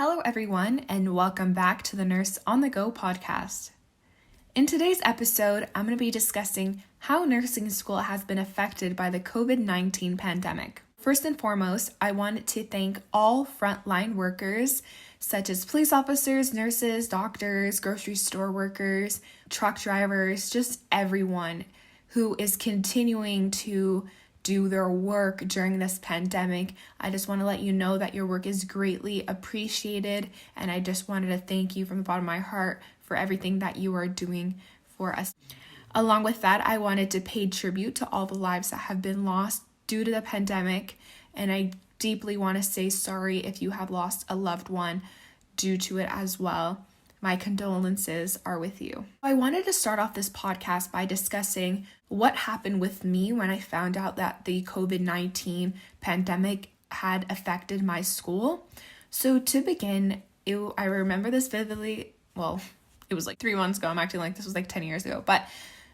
Hello, everyone, and welcome back to the Nurse on the Go podcast. In today's episode, I'm going to be discussing how nursing school has been affected by the COVID-19 pandemic. First and foremost, I want to thank all frontline workers, such as police officers, nurses, doctors, grocery store workers, truck drivers, just everyone who is continuing to do their work during this pandemic. I just want to let you know that your work is greatly appreciated, and I just wanted to thank you from the bottom of my heart for everything that you are doing for us. Along with that, I wanted to pay tribute to all the lives that have been lost due to the pandemic, and I deeply want to say sorry if you have lost a loved one due to it as well. My condolences are with you. I wanted to start off this podcast by discussing what happened with me when I found out that the COVID-19 pandemic had affected my school. So to begin, I remember this vividly. Well, it was like 3 months ago. I'm acting like this was like 10 years ago. But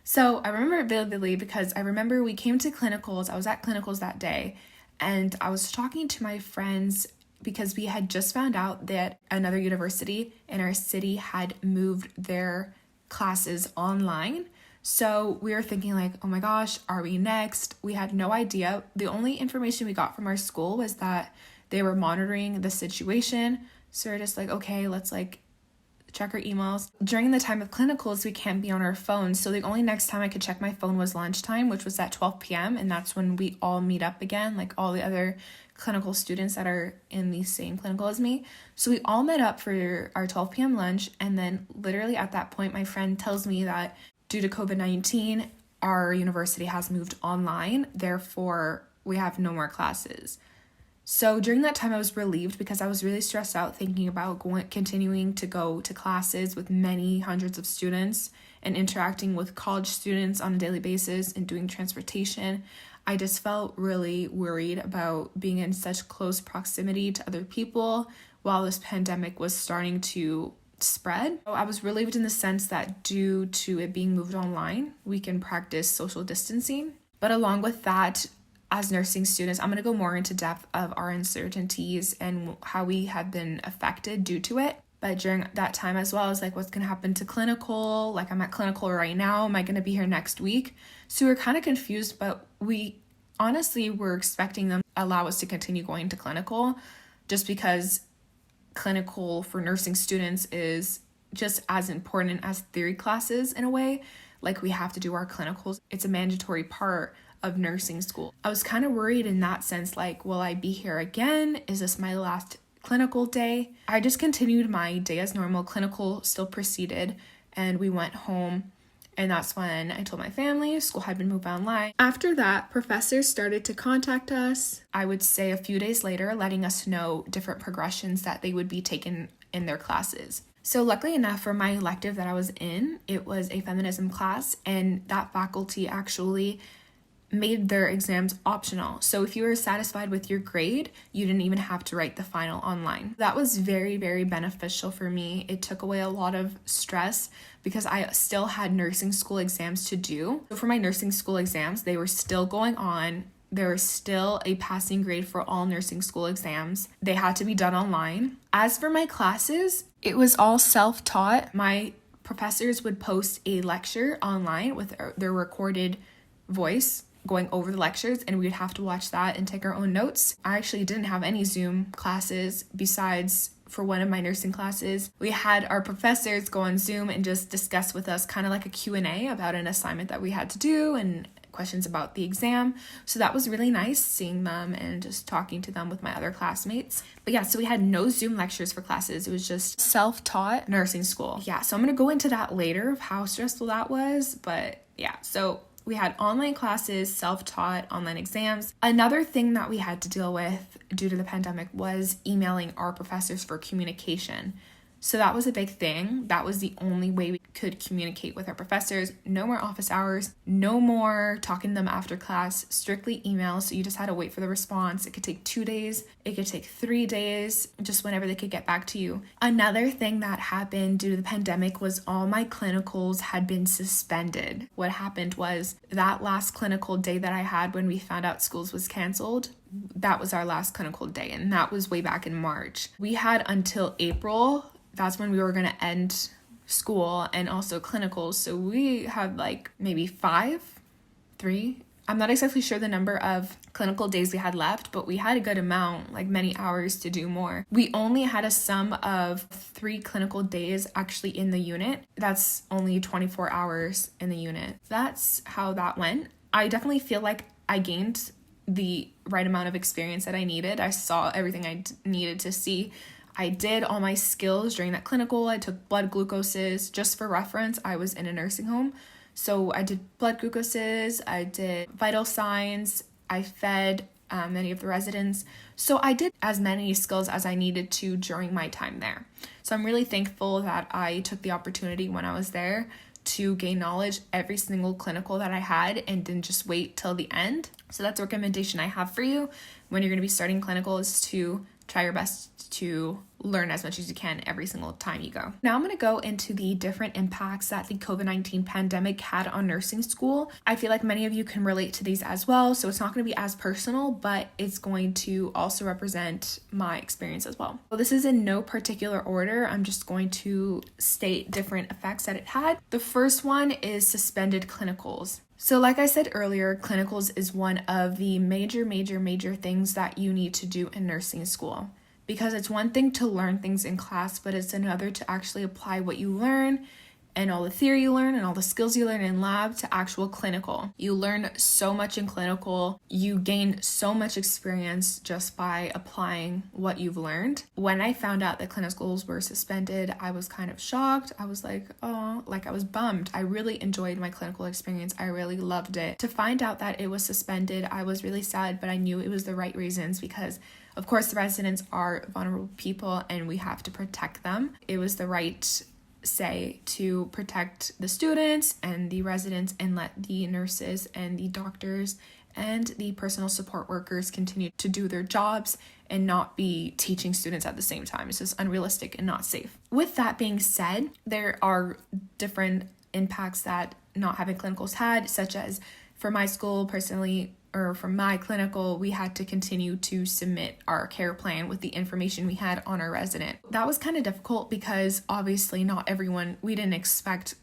so I remember it vividly because I remember we came to clinicals. I was at clinicals that day, and I was talking to my friends because we had just found out that another university in our city had moved their classes online. So we were thinking like, oh my gosh, are we next? We had no idea. The only information we got from our school was that they were monitoring the situation. So we're just like, okay, let's like check our emails. During the time of clinicals, we can't be on our phones. So the only next time I could check my phone was lunchtime, which was at 12 p.m. And that's when we all meet up again, like all the other clinical students that are in the same clinical as me. So we all met up for our 12 p.m. lunch. And then literally at that point, my friend tells me that due to COVID-19, our university has moved online. Therefore, we have no more classes. So during that time, I was relieved because I was really stressed out thinking about continuing to go to classes with many hundreds of students and interacting with college students on a daily basis and doing transportation. I just felt really worried about being in such close proximity to other people while this pandemic was starting to spread. So I was relieved in the sense that due to it being moved online, we can practice social distancing. But along with that, as nursing students, I'm going to go more into depth of our uncertainties and how we have been affected due to it. But during that time as well, I was like, what's going to happen to clinical? Like, I'm at clinical right now. Am I going to be here next week? So we were kind of confused, but we honestly were expecting them to allow us to continue going to clinical just because clinical for nursing students is just as important as theory classes in a way. Like, we have to do our clinicals. It's a mandatory part of nursing school. I was kind of worried in that sense, like, will I be here again? Is this my last clinical day? I just continued my day as normal. Clinical still proceeded, and we went home, and that's when I told my family school had been moved online. After that, professors started to contact us, I would say a few days later, letting us know different progressions that they would be taken in their classes. So luckily enough for my elective that I was in, it was a feminism class, and that faculty actually made their exams optional. So if you were satisfied with your grade, you didn't even have to write the final online. That was very, very beneficial for me. It took away a lot of stress because I still had nursing school exams to do. So for my nursing school exams, they were still going on. There was still a passing grade for all nursing school exams. They had to be done online. As for my classes, it was all self-taught. My professors would post a lecture online with their recorded voice going over the lectures, and we would have to watch that and take our own notes. I actually didn't have any Zoom classes besides for one of my nursing classes. We had our professors go on Zoom and just discuss with us kind of like a Q&A about an assignment that we had to do and questions about the exam. So that was really nice seeing them and just talking to them with my other classmates. But yeah, so we had no Zoom lectures for classes. It was just self-taught nursing school. Yeah, so I'm going to go into that later of how stressful that was. But yeah, so we had online classes, self-taught, online exams. Another thing that we had to deal with due to the pandemic was emailing our professors for communication. So that was a big thing. That was the only way we could communicate with our professors. No more office hours, no more talking to them after class, strictly email. So you just had to wait for the response. It could take 2 days, it could take 3 days, just whenever they could get back to you. Another thing that happened due to the pandemic was all my clinicals had been suspended. What happened was that last clinical day that I had when we found out schools was canceled, that was our last clinical day, and that was way back in March. We had until April. That's when we were going to end school and also clinicals. So we had like maybe 3. I'm not exactly sure the number of clinical days we had left, but we had a good amount, like many hours to do more. We only had a sum of 3 clinical days actually in the unit. That's only 24 hours in the unit. That's how that went. I definitely feel like I gained the right amount of experience that I needed. I saw everything I needed to see. I did all my skills during that clinical. I took blood glucoses. Just for reference, I was in a nursing home. So I did blood glucoses, I did vital signs, I fed many of the residents. So I did as many skills as I needed to during my time there. So I'm really thankful that I took the opportunity when I was there to gain knowledge every single clinical that I had and didn't just wait till the end. So that's a recommendation I have for you when you're going to be starting clinical, is to try your best to learn as much as you can every single time you go. Now I'm going to go into the different impacts that the COVID-19 pandemic had on nursing school. I feel like many of you can relate to these as well, so it's not going to be as personal, but it's going to also represent my experience as well. So this is in no particular order. I'm just going to state different effects that it had. The first one is suspended clinicals. So like I said earlier, clinicals is one of the major things that you need to do in nursing school, because it's one thing to learn things in class, but it's another to actually apply what you learn and all the theory you learn and all the skills you learn in lab to actual clinical. You learn so much in clinical. You gain so much experience just by applying what you've learned. When I found out that clinicals were suspended, I was kind of shocked. I was like, oh, like I was bummed. I really enjoyed my clinical experience. I really loved it. To find out that it was suspended, I was really sad, but I knew it was the right reasons because of course the residents are vulnerable people and we have to protect them. It was the right say to protect the students and the residents and let the nurses and the doctors and the personal support workers continue to do their jobs and not be teaching students at the same time. It's just unrealistic and not safe. With that being said, there are different impacts that not having clinicals had, such as for my school personally, or from my clinical, we had to continue to submit our care plan with the information we had on our resident. That was kind of difficult because obviously not everyone, we didn't expect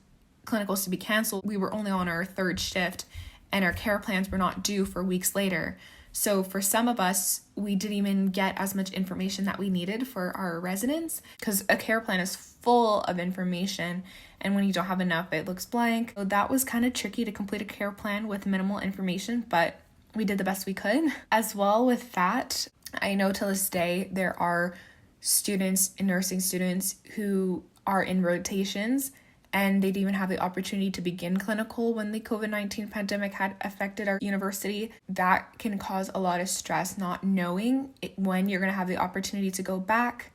clinicals to be canceled. We were only on our 3rd shift and our care plans were not due for weeks later. So for some of us, we didn't even get as much information that we needed for our residents because a care plan is full of information, and when you don't have enough, it looks blank. So that was kind of tricky to complete a care plan with minimal information, but we did the best we could. As well with that, I know till this day there are students and nursing students who are in rotations and they didn't even have the opportunity to begin clinical when the COVID-19 pandemic had affected our university. That can cause a lot of stress, not knowing when you're going to have the opportunity to go back,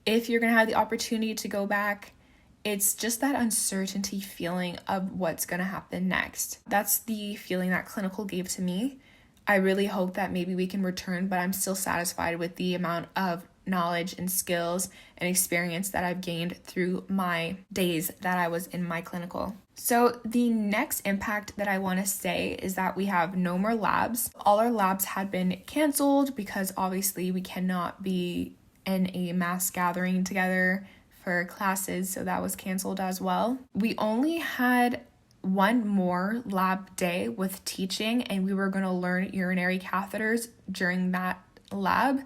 if you're going to have the opportunity to go back. It's just that uncertainty feeling of what's going to happen next. That's the feeling that clinical gave to me. I really hope that maybe we can return, but I'm still satisfied with the amount of knowledge and skills and experience that I've gained through my days that I was in my clinical. So the next impact that I want to say is that we have no more labs. All our labs had been canceled because obviously we cannot be in a mass gathering together for classes, so that was canceled as well. We only had one more lab day with teaching, and we were going to learn urinary catheters during that lab,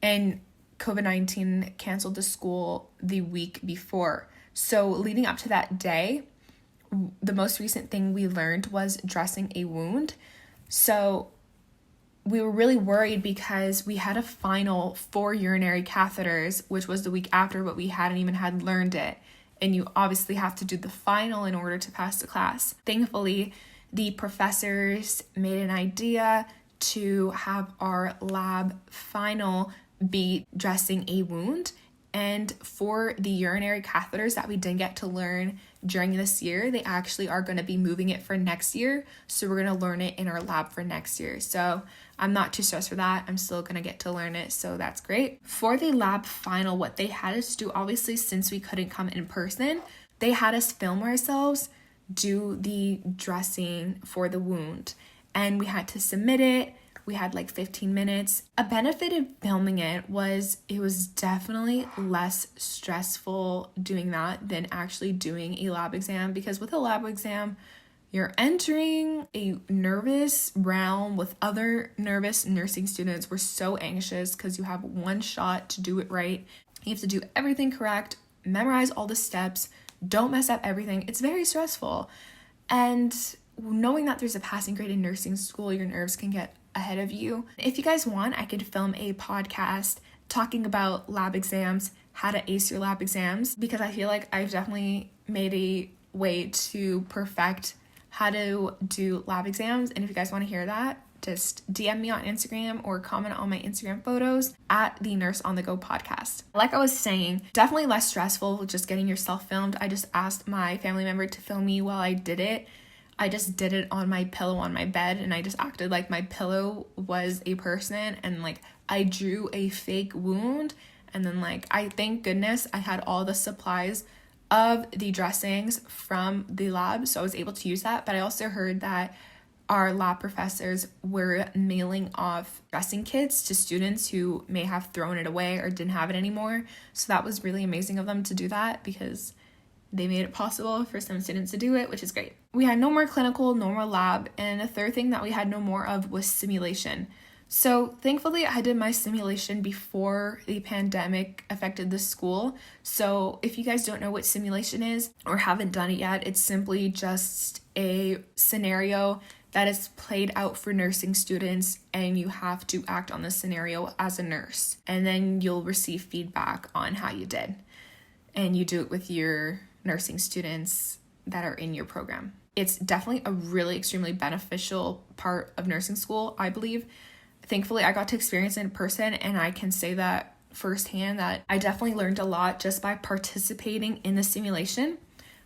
and COVID-19 canceled the school the week before. So leading up to that day, the most recent thing we learned was dressing a wound. So we were really worried because we had a final for urinary catheters, which was the week after, but we hadn't even had learned it. And you obviously have to do the final in order to pass the class. Thankfully, the professors made an idea to have our lab final be dressing a wound. And for the urinary catheters that we didn't get to learn during this year, they actually are going to be moving it for next year. So we're going to learn it in our lab for next year. So I'm not too stressed for that. I'm still going to get to learn it. So that's great. For the lab final, what they had us do, obviously, since we couldn't come in person, they had us film ourselves do the dressing for the wound. And we had to submit it. We had like 15 minutes. A benefit of filming it was definitely less stressful doing that than actually doing a lab exam, because with a lab exam, you're entering a nervous realm with other nervous nursing students. We're so anxious because you have one shot to do it right. You have to do everything correct, memorize all the steps, don't mess up everything. It's very stressful. And knowing that there's a passing grade in nursing school, your nerves can get ahead of you. If you guys want, I could film a podcast talking about lab exams, how to ace your lab exams, because I feel like I've definitely made a way to perfect how to do lab exams. And if you guys want to hear that, just DM me on Instagram or comment on my Instagram photos at the Nurse on the Go podcast. Like I was saying, definitely less stressful just getting yourself filmed. I just asked my family member to film me while I did it. I just did it on my pillow on my bed, and I just acted like my pillow was a person, and like I drew a fake wound, and then like I thank goodness I had all the supplies of the dressings from the lab, so I was able to use that. But I also heard that our lab professors were mailing off dressing kits to students who may have thrown it away or didn't have it anymore. So that was really amazing of them to do that, because they made it possible for some students to do it, which is great. We had no more clinical, no more lab, and the third thing that we had no more of was simulation. So thankfully, I did my simulation before the pandemic affected the school. So if you guys don't know what simulation is or haven't done it yet, it's simply just a scenario that is played out for nursing students, and you have to act on the scenario as a nurse. And then you'll receive feedback on how you did. And you do it with your nursing students that are in your program. It's definitely a really extremely beneficial part of nursing school, I believe. Thankfully, I got to experience it in person, and I can say that firsthand that I definitely learned a lot just by participating in the simulation.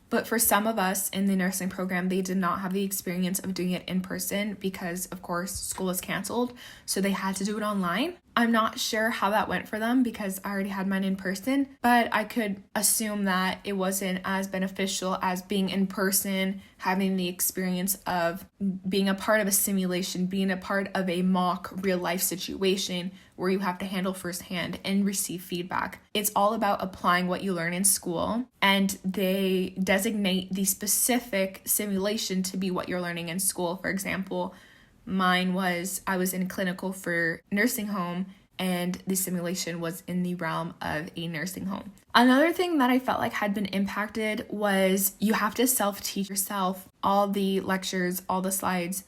But for some of us in the nursing program, they did not have the experience of doing it in person because, of course, school was canceled, so they had to do it online. I'm not sure how that went for them because I already had mine in person, but I could assume that it wasn't as beneficial as being in person, having the experience of being a part of a simulation, being a part of a mock real life situation where you have to handle firsthand and receive feedback. It's all about applying what you learn in school, and they designate the specific simulation to be what you're learning in school. For example, I was in clinical for nursing home, and the simulation was in the realm of a nursing home. Another thing that I felt like had been impacted was you have to self-teach yourself all the lectures, all the slides,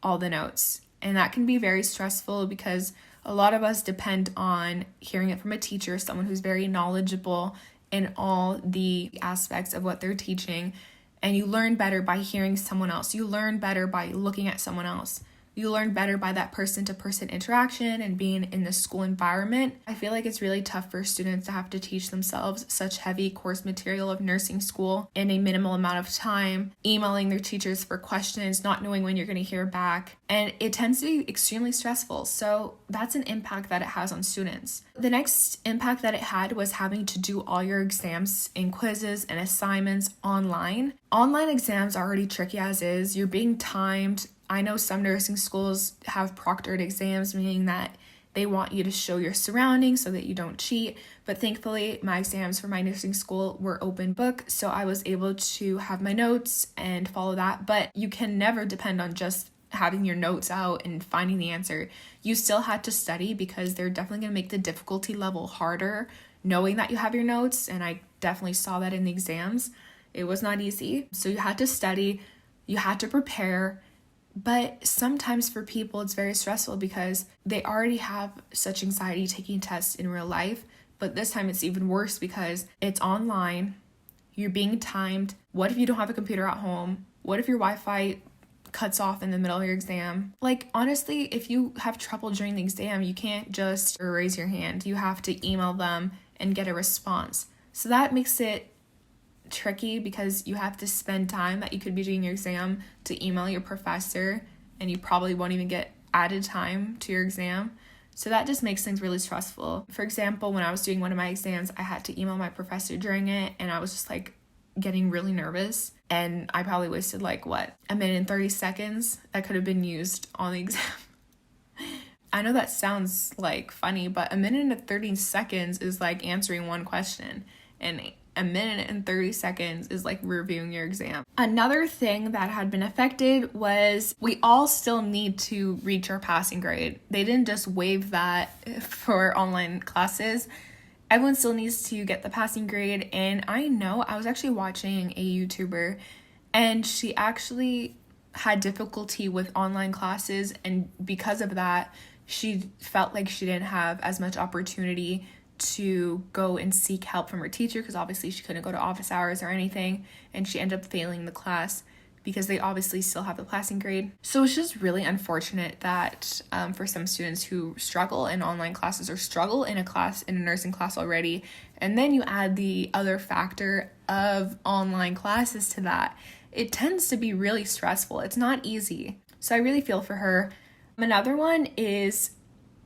all the notes. And that can be very stressful because a lot of us depend on hearing it from a teacher, someone who's very knowledgeable in all the aspects of what they're teaching. And you learn better by hearing someone else. You learn better by looking at someone else. You learn better by that person-to-person interaction and being in the school environment. I feel like it's really tough for students to have to teach themselves such heavy course material of nursing school in a minimal amount of time, emailing their teachers for questions, not knowing when you're going to hear back. And it tends to be extremely stressful. So that's an impact that it has on students. The next impact that it had was having to do all your exams and quizzes and assignments online. Online exams are already tricky as is. You're being timed. I know some nursing schools have proctored exams, meaning that they want you to show your surroundings so that you don't cheat. But thankfully, my exams for my nursing school were open book, so I was able to have my notes and follow that. But you can never depend on just having your notes out and finding the answer. You still had to study because they're definitely going to make the difficulty level harder knowing that you have your notes, and I definitely saw that in the exams. It was not easy. So you had to study, you had to prepare. But sometimes for people, it's very stressful because they already have such anxiety taking tests in real life. But this time it's even worse because it's online. You're being timed. What if you don't have a computer at home? What if your Wi-Fi cuts off in the middle of your exam? Like, honestly, if you have trouble during the exam, you can't just raise your hand. You have to email them and get a response. So that makes it tricky because you have to spend time that you could be doing your exam to email your professor, and you probably won't even get added time to your exam. So that just makes things really stressful. For example, when I was doing one of my exams, I had to email my professor during it, and I was just like getting really nervous, and I probably wasted like a minute and 30 seconds that could have been used on the exam. I know that sounds like funny, but a minute and 30 seconds is like answering one question, and a minute and 30 seconds is like reviewing your exam. Another thing that had been affected was we all still need to reach our passing grade. They didn't just waive that for online classes. Everyone still needs to get the passing grade. And I know I was actually watching a YouTuber, and she actually had difficulty with online classes, and because of that, she felt like she didn't have as much opportunity to go and seek help from her teacher, because obviously she couldn't go to office hours or anything, and she ended up failing the class because they obviously still have the passing grade. So it's just really unfortunate that for some students who struggle in online classes or struggle in a nursing class already, and then you add the other factor of online classes to that, it tends to be really stressful. It's not easy. So I really feel for her. Another one is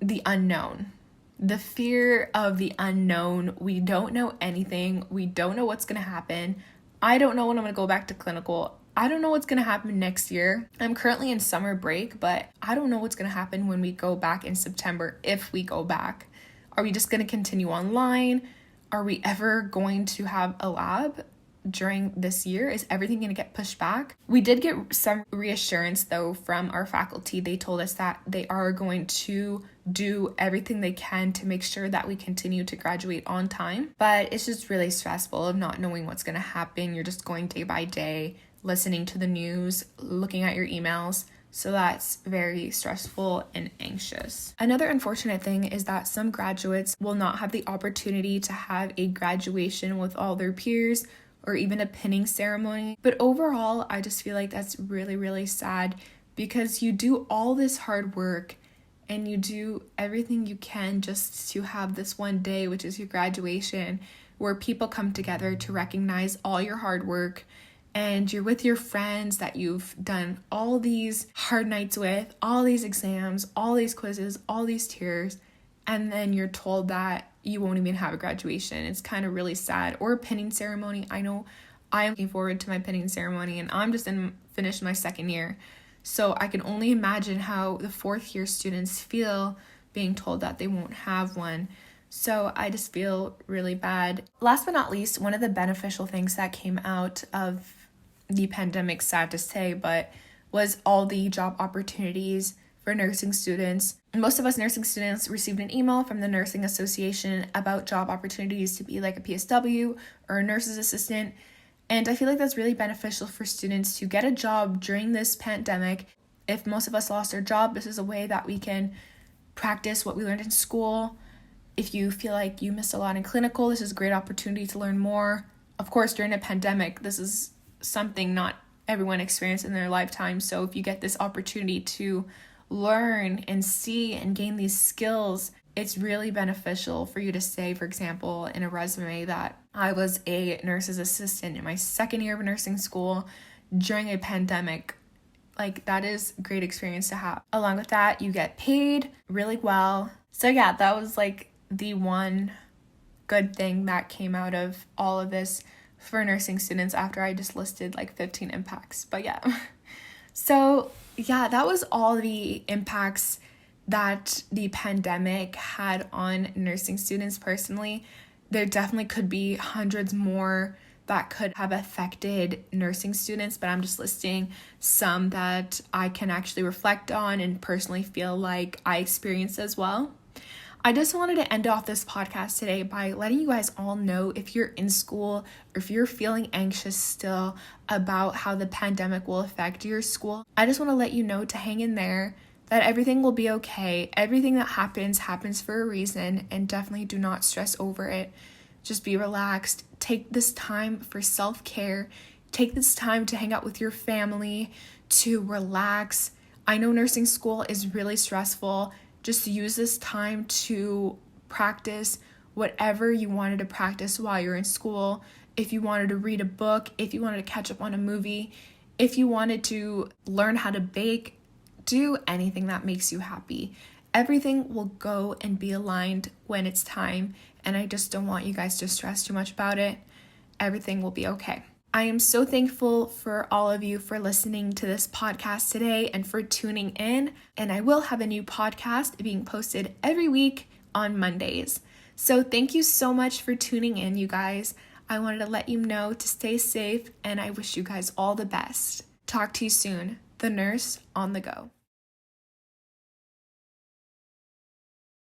the unknown. The fear of the unknown. We don't know anything. We don't know what's going to happen. I don't know when I'm going to go back to clinical. I don't know what's going to happen next year. I'm currently in summer break, but I don't know what's going to happen when we go back in September, if we go back. Are we just going to continue online? Are we ever going to have a lab during this year? Is everything going to get pushed back? We did get some reassurance though from our faculty. They told us that they are going to do everything they can to make sure that we continue to graduate on time. But it's just really stressful of not knowing what's going to happen. You're just going day by day, listening to the news, looking at your emails. So that's very stressful and anxious. Another unfortunate thing is that some graduates will not have the opportunity to have a graduation with all their peers or even a pinning ceremony. But overall, I just feel like that's really, really sad, because you do all this hard work and you do everything you can just to have this one day, which is your graduation, where people come together to recognize all your hard work, and you're with your friends that you've done all these hard nights with, all these exams, all these quizzes, all these tears, and then you're told that you won't even have a graduation. It's kind of really sad. Or a pinning ceremony. I know I'm looking forward to my pinning ceremony, and I'm just finished my second year. So I can only imagine how the fourth year students feel being told that they won't have one. So I just feel really bad. Last but not least, one of the beneficial things that came out of the pandemic, sad to say, but was all the job opportunities for nursing students. Most of us nursing students received an email from the Nursing Association about job opportunities to be like a PSW or a nurse's assistant. And I feel like that's really beneficial for students to get a job during this pandemic. If most of us lost our job, this is a way that we can practice what we learned in school. If you feel like you missed a lot in clinical, this is a great opportunity to learn more. Of course, during a pandemic, this is something not everyone experienced in their lifetime. So if you get this opportunity to learn and see and gain these skills, it's really beneficial for you to say, for example, in a resume that I was a nurse's assistant in my second year of nursing school during a pandemic. Like, that is a great experience to have. Along with that, you get paid really well. So yeah, that was like the one good thing that came out of all of this for nursing students after I just listed like 15 impacts. But yeah. So yeah, that was all the impacts that the pandemic had on nursing students personally. There definitely could be hundreds more that could have affected nursing students, but I'm just listing some that I can actually reflect on and personally feel like I experienced as well. I just wanted to end off this podcast today by letting you guys all know, if you're in school or if you're feeling anxious still about how the pandemic will affect your school, I just want to let you know to hang in there, that everything will be okay. Everything that happens for a reason, and definitely do not stress over it. Just be relaxed. Take this time for self-care. Take this time to hang out with your family, to relax. I know nursing school is really stressful. Just use this time to practice whatever you wanted to practice while you're in school, if you wanted to read a book, if you wanted to catch up on a movie, if you wanted to learn how to bake, do anything that makes you happy. Everything will go and be aligned when it's time, and I just don't want you guys to stress too much about it. Everything will be okay. I am so thankful for all of you for listening to this podcast today and for tuning in, and I will have a new podcast being posted every week on Mondays. So thank you so much for tuning in, you guys. I wanted to let you know to stay safe, and I wish you guys all the best. Talk to you soon. The Nurse on the Go.